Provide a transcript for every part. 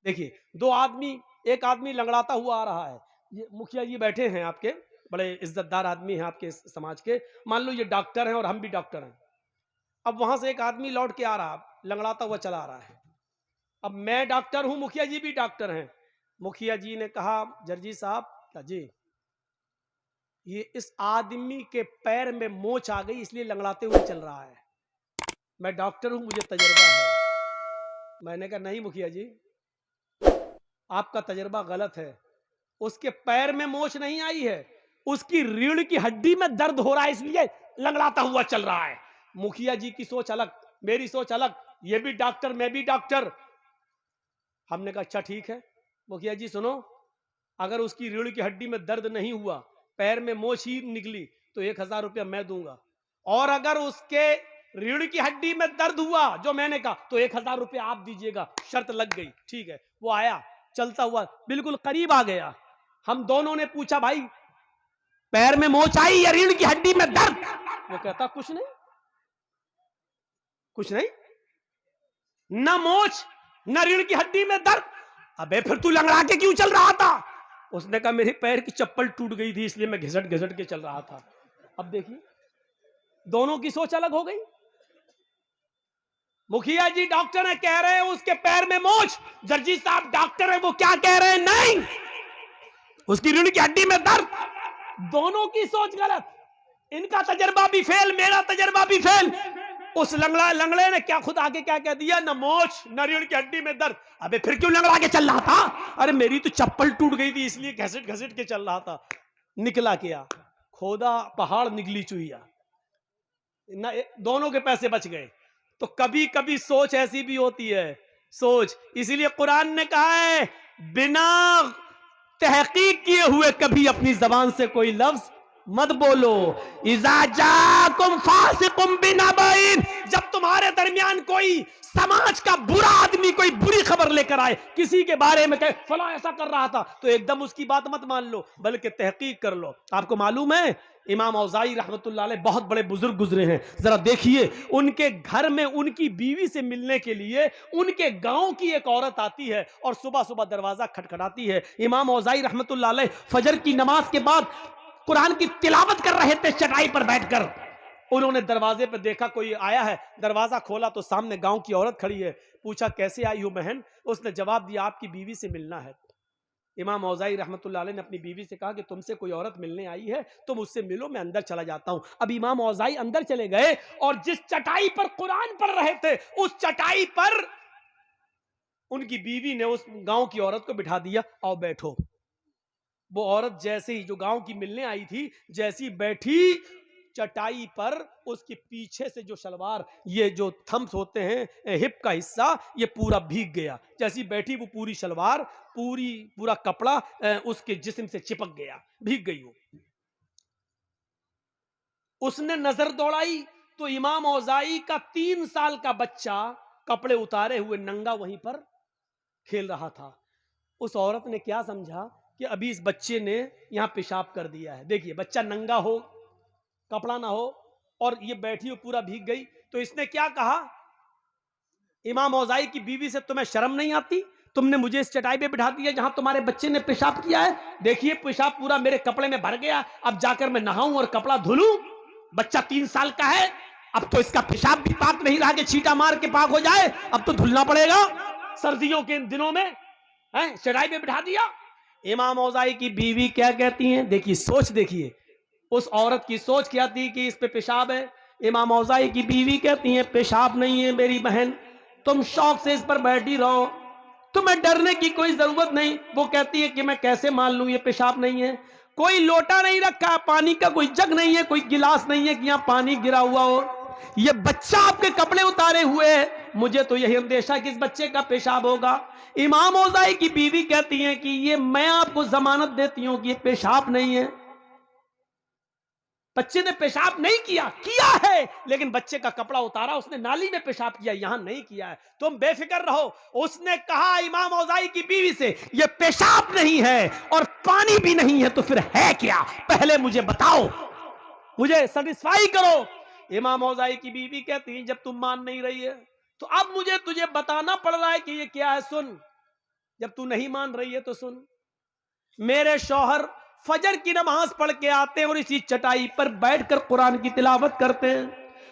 دیکھیے دو آدمی، ایک آدمی لنگڑاتا ہوا آ رہا ہے، یہ مکھیا جی بیٹھے ہیں آپ کے، بڑے عزت دار آدمی ہیں آپ کے سماج کے، مان لو یہ ڈاکٹر ہیں اور ہم بھی ڈاکٹر ہیں. اب وہاں سے ایک آدمی لوٹ کے آ رہا، لنگڑاتا ہوا چلا آ رہا ہے. اب میں ڈاکٹر ہوں، مکھیا جی بھی ڈاکٹر ہیں. مکھیا جی نے کہا جرجی صاحب کیا جی یہ اس آدمی کے پیر میں موچ آ گئی اس لیے لنگڑاتے ہوئے چل رہا ہے. میں ڈاکٹر ہوں، مجھے تجربہ ہے. میں نے کہا نہیں مکھیا جی آپ کا تجربہ غلط ہے، اس کے پیر میں موچ نہیں آئی ہے، اس کی ریڑھ کی ہڈی میں درد ہو رہا ہے اس لیے لنگڑاتا ہوا چل رہا ہے. مکھیا جی کی سوچ الگ، میری سوچ الگ، یہ بھی ڈاکٹر میں بھی ڈاکٹر. ہم نے کہا اچھا ٹھیک ہے مکھیا جی سنو، اگر اس کی ریڑھ کی ہڈی میں درد نہیں ہوا، پیر میں موچ ہی نکلی تو 1000 روپیہ میں دوں گا، اور اگر اس کے ریڑھ کی ہڈی میں درد ہوا جو میں نے کہا تو 1000 روپیہ آپ دیجئے گا. شرط لگ گئی. ٹھیک ہے. وہ آیا چلتا ہوا بالکل قریب آ گیا. ہم دونوں نے پوچھا بھائی پیر میں موچ آئی یا ریڑھ کی ہڈی میں درد؟ وہ کہتا کچھ نہیں، کچھ نہیں، نہ موچ نہ ریڑھ کی ہڈی میں درد. ابے پھر تو لنگڑا کے کیوں چل رہا تھا؟ اس نے کہا میری پیر کی چپل ٹوٹ گئی تھی اس لیے میں گھسٹ گھسٹ کے چل رہا تھا. اب دیکھیے دونوں کی سوچ الگ ہو گئی. مکھیا جی ڈاکٹر ہیں، کہہ رہے ہیں اس کے پیر میں موچ. جرجی صاحب ڈاکٹر ہیں، وہ کیا کہہ رہے ہیں؟ نہیں، اس کی ریڑھ کی ہڈی میں درد. دونوں کی سوچ غلط، ان کا تجربہ بھی فیل، میرا تجربہ بھی فیل. اس لنگڑے نے کیا خود آگے کیا کہہ دیا؟ نہ موچ نہ ریڑھ کی ہڈی میں درد. ابے پھر کیوں لنگڑا کے چل رہا تھا؟ ارے میری تو چپل ٹوٹ گئی تھی اس لیے گھسٹ گھسٹ کے چل رہا تھا. نکلا کیا؟ کھودا پہاڑ نگلی چوہیا. دونوں کے پیسے بچ گئے. تو کبھی کبھی سوچ ایسی بھی ہوتی ہے، سوچ. اسی لیے قرآن نے کہا ہے بنا تحقیق کیے ہوئے کبھی اپنی زبان سے کوئی لفظ مت بولو. اذا جاکم فاسقم بنبأ، جب تمہارے درمیان کوئی سماج کا برا آدمی کوئی بری خبر لے کر آئے، کسی کے بارے میں کہے فلاں ایسا کر رہا تھا، تو ایک دم اس کی بات مت مان لو بلکہ تحقیق کر لو. آپ کو معلوم ہے امام اوزاعی رحمت اللہ علیہ بہت بڑے بزرگ گزرے ہیں. ذرا دیکھیے ان کے گھر میں ان کی بیوی سے ملنے کے لیے ان کے گاؤں کی ایک عورت آتی ہے اور صبح صبح دروازہ کھٹکھٹاتی ہے. امام اوزاعی رحمت اللہ علیہ فجر کی نماز کے بعد قرآن کی تلاوت کر رہے تھے چٹائی پر بیٹھ کر. انہوں نے دروازے پہ دیکھا کوئی آیا ہے، دروازہ کھولا تو سامنے گاؤں کی عورت کھڑی ہے. پوچھا کیسے آئی ہو بہن؟ اس نے جواب دیا آپ کی بیوی سے ملنا ہے. امام اوزاعی رحمت اللہ علیہ نے اپنی بیوی سے کہا کہ تم سے کوئی عورت ملنے آئی ہے، تم اس سے ملو، میں اندر چلا جاتا ہوں. اب امام اوزاعی اندر چلے گئے اور جس چٹائی پر قرآن پڑھ رہے تھے اس چٹائی پر ان کی بیوی نے اس گاؤں کی عورت کو بٹھا دیا، آؤ بیٹھو. وہ عورت جیسے ہی جو گاؤں کی ملنے آئی تھی جیسی بیٹھی چٹائی پر، اس کے پیچھے سے جو شلوار، یہ جو تھمس ہوتے ہیں ہپ کا حصہ، یہ پورا بھیگ گیا. جیسی بیٹھی وہ پوری شلوار پورا کپڑا اس کے جسم سے چپک گیا، بھیگ گئی. وہ اس نے نظر دوڑائی تو امام اوزاعی کا 3 سال کا بچہ کپڑے اتارے ہوئے ننگا وہیں پر کھیل رہا تھا. اس عورت نے کیا سمجھا کہ ابھی اس بچے نے یہاں پیشاب کر دیا ہے. دیکھیے بچہ ننگا ہو، کپڑا نہ ہو، اور یہ بیٹھی ہو پورا بھیگ گئی. تو اس نے کیا کہا امام اوزاعی کی بیوی سے، تمہیں شرم نہیں آتی؟ تم نے مجھے اس چٹائی پہ بٹھا دیا جہاں تمہارے بچے نے پیشاب کیا ہے. دیکھیے پیشاب پورا میرے کپڑے میں بھر گیا، اب جا کر میں نہاؤں اور کپڑا دھلوں؟ بچہ 3 سال کا ہے، اب تو اس کا پیشاب بھی پاک نہیں رہا کہ چھینٹا مار کے پاک ہو جائے، اب تو دھلنا پڑے گا. سردیوں کے دنوں میں چٹائی پہ بٹھا دیا. امام اوزاعی کی بیوی کیا کہتی ہیں؟ دیکھیے سوچ، دیکھیے اس عورت کی سوچ کیا تھی کہ اس پہ پیشاب ہے. امام اوزاعی کی بیوی کہتی ہیں پیشاب نہیں ہے میری بہن، تم شوق سے اس پر بیٹھی رہو، تمہیں ڈرنے کی کوئی ضرورت نہیں. وہ کہتی ہے کہ میں کیسے مان لوں یہ پیشاب نہیں ہے؟ کوئی لوٹا نہیں رکھا، پانی کا کوئی جگ نہیں ہے، کوئی گلاس نہیں ہے کہ یہاں پانی گرا ہوا ہو. یہ بچہ آپ کے کپڑے اتارے ہوئے ہے، مجھے تو یہی اندیشہ کہ اس بچے کا پیشاب ہوگا. امام اوزاعی کی بیوی کہتی ہیں کہ یہ میں آپ کو ضمانت دیتی ہوں کہ یہ پیشاب نہیں ہے. بچے نے پیشاب نہیں کیا ہے، لیکن بچے کا کپڑا اتارا، اس نے نالی میں پیشاب کیا، یہاں نہیں کیا ہے، تم بے فکر رہو. اس نے کہا امام اوزاعی کی بیوی سے یہ پیشاب نہیں ہے اور پانی بھی نہیں ہے تو پھر ہے کیا؟ پہلے مجھے بتاؤ، مجھے سیٹسفائی کرو. امام اوزاعی کی بیوی کہتی ہیں جب تم مان نہیں رہی ہے تو اب مجھے تجھے بتانا پڑ رہا ہے کہ یہ کیا ہے. سن، جب تو نہیں مان رہی ہے تو سن، میرے شوہر فجر کی نماز پڑھ کے آتے ہیں اور اسی چٹائی پر بیٹھ کر قرآن کی تلاوت کرتے ہیں.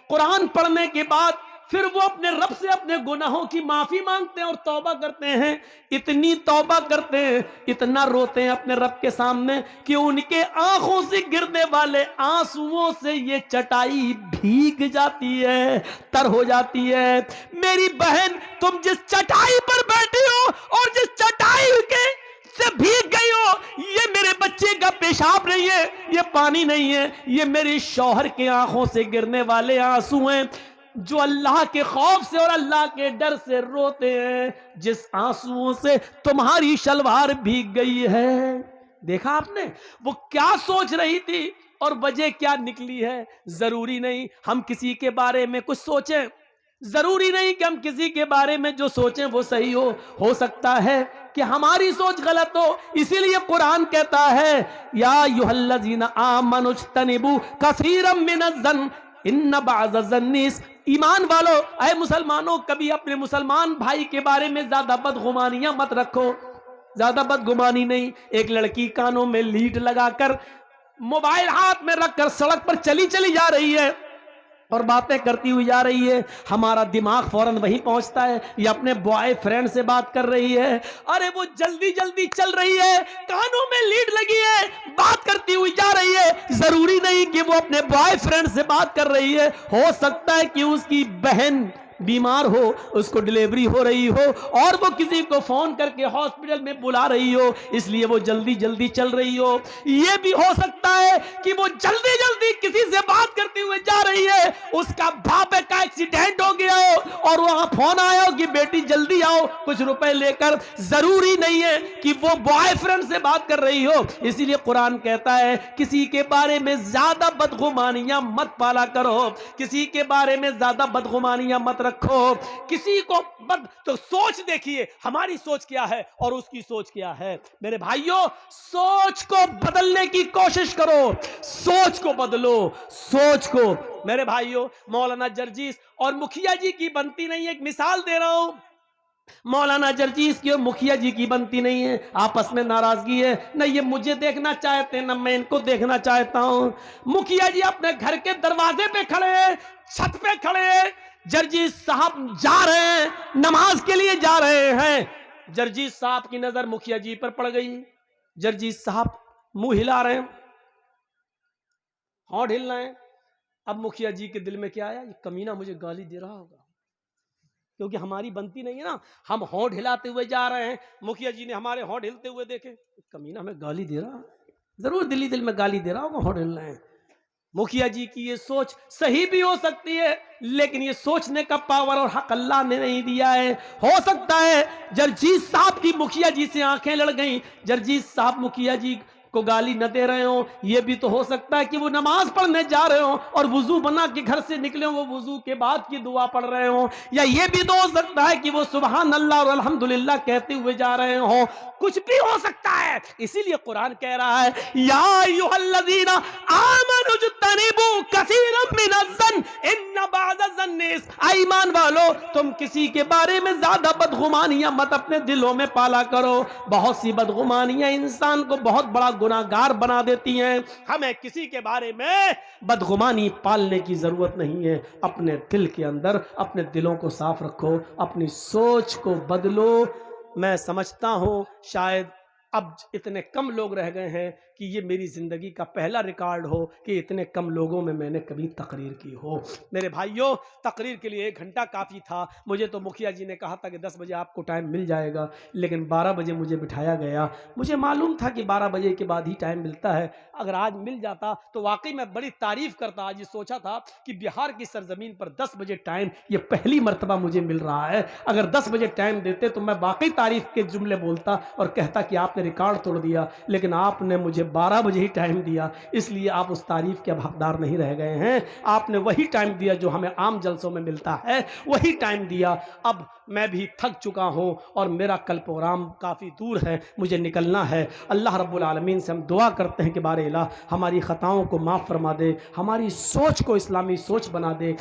قرآن پڑھنے کے بعد پھر وہ اپنے رب سے اپنے گناہوں کی معافی مانگتے ہیں اور توبہ کرتے ہیں. اتنی توبہ کرتے ہیں، اتنا روتے ہیں اپنے رب کے سامنے کہ ان کے آنکھوں سے گرنے والے آنسوؤں سے یہ چٹائی بھیگ جاتی ہے، تر ہو جاتی ہے. میری بہن، تم جس چٹائی پر بیٹھی ہو اور جس چٹائی کے سے بھیگ گئی ہو، یہ میرے بچے کا پیشاب نہیں ہے، یہ پانی نہیں ہے، یہ میری شوہر کے آنکھوں سے گرنے والے آنسو ہیں جو اللہ کے خوف سے اور اللہ کے ڈر سے روتے ہیں، جس آنسوؤں سے تمہاری شلوار بھیگ گئی ہے. دیکھا آپ نے وہ کیا سوچ رہی تھی اور وجہ کیا نکلی ہے. ضروری نہیں ہم کسی کے بارے میں کچھ سوچیں، ضروری نہیں کہ ہم کسی کے بارے میں جو سوچیں وہ صحیح ہو سکتا ہے کہ ہماری سوچ غلط ہو. اسی لیے قرآن کہتا ہے یا ایھا الذین آمنوا اجتنبوا کثیرا من الظن ان بعض الظن، ایمان والو، اے مسلمانوں، کبھی اپنے مسلمان بھائی کے بارے میں زیادہ بدگمانیاں مت رکھو. زیادہ بدگمانی نہیں. ایک لڑکی کانوں میں لیڈ لگا کر موبائل ہاتھ میں رکھ کر سڑک پر چلی جا رہی ہے اور باتیں کرتی ہوئی جا رہی ہے، ہمارا دماغ فوراً وہیں پہنچتا ہے یہ اپنے بوائے فرینڈ سے بات کر رہی ہے. ارے وہ جلدی چل رہی ہے، کانوں میں لیڈ لگی ہے، بات کرتی ہوئی جا رہی ہے. ضروری نہیں کہ وہ اپنے بوائے فرینڈ سے بات کر رہی ہے، ہو سکتا ہے کہ اس کی بہن بیمار ہو، اس کو ڈلیوری ہو رہی ہو اور وہ کسی کو فون کر کے ہاسپٹل میں بلا رہی ہو، اس لیے وہ جلدی چل رہی ہو. یہ بھی ہو سکتا ہے کہ وہ جلدی کسی سے بات کرتے ہوئے جا رہی ہے، اس کا بھاپے کا ایکسیڈنٹ ہو گیا ہو اور وہاں فون آیا ہو کہ بیٹی جلدی آؤ کچھ روپے لے کر. ضروری نہیں ہے کہ وہ بوائے فرینڈ سے بات کر رہی ہو. اسی لیے قرآن کہتا ہے کسی کے بارے میں زیادہ بدگمانیاں مت پالا کرو، کسی کے بارے میں زیادہ بدگمانیاں مت رکھو. کسی کو تو سوچ دیکھیے ہماری سوچ کیا ہے اور اس کی سوچ کیا ہے. میرے بھائیوں، سوچ کو بدلنے کی کوشش کرو، سوچ کو بدلو، سوچ کو. میرے بھائیوں، مولانا جرجیس اور مکھیا جی کی بنتی نہیں ہے. ایک مثال دے رہا ہوں، مولانا جرجیس کی اور مکھیا جی کی بنتی نہیں ہے، آپس میں ناراضگی ہے، نہ یہ مجھے دیکھنا چاہتے نہ میں ان کو دیکھنا چاہتا ہوں. مکھیا جی اپنے گھر کے دروازے پہ کھڑے ہیں، چھت پہ کھڑے ہیں، جرجیس صاحب جا رہے ہیں، نماز کے لیے جا رہے ہیں. جرجیس صاحب کی نظر مکھیا جی پر پڑ گئی. جرجیس صاحب منہ ہلا رہے ہیں، ہونٹ ہل رہے ہیں. اب مکھیا جی کے دل میں کیا آیا، یہ کمینہ مجھے گالی دے رہا ہوگا، کیونکہ ہماری بنتی نہیں ہے نا، ہم ہونٹ ہلاتے ہوئے جا رہے ہیں. مکھیا جی نے ہمارے ہونٹ ہلتے ہوئے دیکھے، کمینہ ہمیں گالی دے رہا، ضرور دل میں گالی دے رہا ہوگا، ہونٹ ہل رہے ہیں. مکھیا جی کی یہ سوچ صحیح بھی ہو سکتی ہے، لیکن یہ سوچنے کا پاور اور حق اللہ نے نہیں دیا ہے. ہو سکتا ہے جرجیس صاحب کی مکھیا جی سے آنکھیں لڑ گئیں، جرجیس صاحب مکھیا جی کو گالی نہ دے رہے ہوں. یہ بھی تو ہو سکتا ہے کہ وہ نماز پڑھنے جا رہے ہوں اور وضو بنا کے گھر سے نکلے ہوں، وہ وضو کے بعد کی دعا پڑھ رہے ہوں. یا یہ بھی تو ہو سکتا ہے کہ وہ سبحان اللہ اور الحمدللہ کہتے ہوئے جا رہے ہوں. کچھ بھی ہو سکتا ہے. اسی لیے قرآن کہہ رہا ہے یا ایھا الذین آمنوا اجتنبوا کثیرا من الظن ان بعض الظن، ایمان والو تم کسی کے بارے میں زیادہ بدگمانیاں مت اپنے دلوں میں پالا کرو. بہت سی بدگمانیاں انسان کو بہت بڑا گناہگار بنا دیتی ہیں. ہمیں کسی کے بارے میں بدگمانی پالنے کی ضرورت نہیں ہے. اپنے دل کے اندر اپنے دلوں کو صاف رکھو، اپنی سوچ کو بدلو. میں سمجھتا ہوں شاید اب اتنے کم لوگ رہ گئے ہیں کہ یہ میری زندگی کا پہلا ریکارڈ ہو کہ اتنے کم لوگوں میں نے کبھی تقریر کی ہو. میرے بھائیوں، تقریر کے لیے 1 گھنٹہ کافی تھا. مجھے تو مکھیا جی نے کہا تھا کہ 10 بجے آپ کو ٹائم مل جائے گا، لیکن 12 بجے مجھے بٹھایا گیا. مجھے معلوم تھا کہ 12 بجے کے بعد ہی ٹائم ملتا ہے. اگر آج مل جاتا تو واقعی میں بڑی تعریف کرتا. آج یہ سوچا تھا کہ بہار کی سرزمین پر 10 بجے ٹائم، یہ پہلی مرتبہ مجھے مل رہا ہے. اگر 10 بجے ٹائم دیتے تو میں واقعی تعریف کے جملے بولتا اور کہتا کہ آپ نے ریکارڈ توڑ دیا. لیکن آپ نے مجھے 12 بجے ہی ٹائم دیا، اس لیے آپ اس تعریف کے اب حقدار نہیں رہ گئے ہیں. آپ نے وہی ٹائم دیا جو ہمیں عام جلسوں میں ملتا ہے، وہی ٹائم دیا. اب میں بھی تھک چکا ہوں اور میرا کل پروگرام کافی دور ہے، مجھے نکلنا ہے. اللہ رب العالمین سے ہم دعا کرتے ہیں کہ بارے الہ ہماری خطاؤں کو معاف فرما دے، ہماری سوچ کو اسلامی سوچ بنا دے.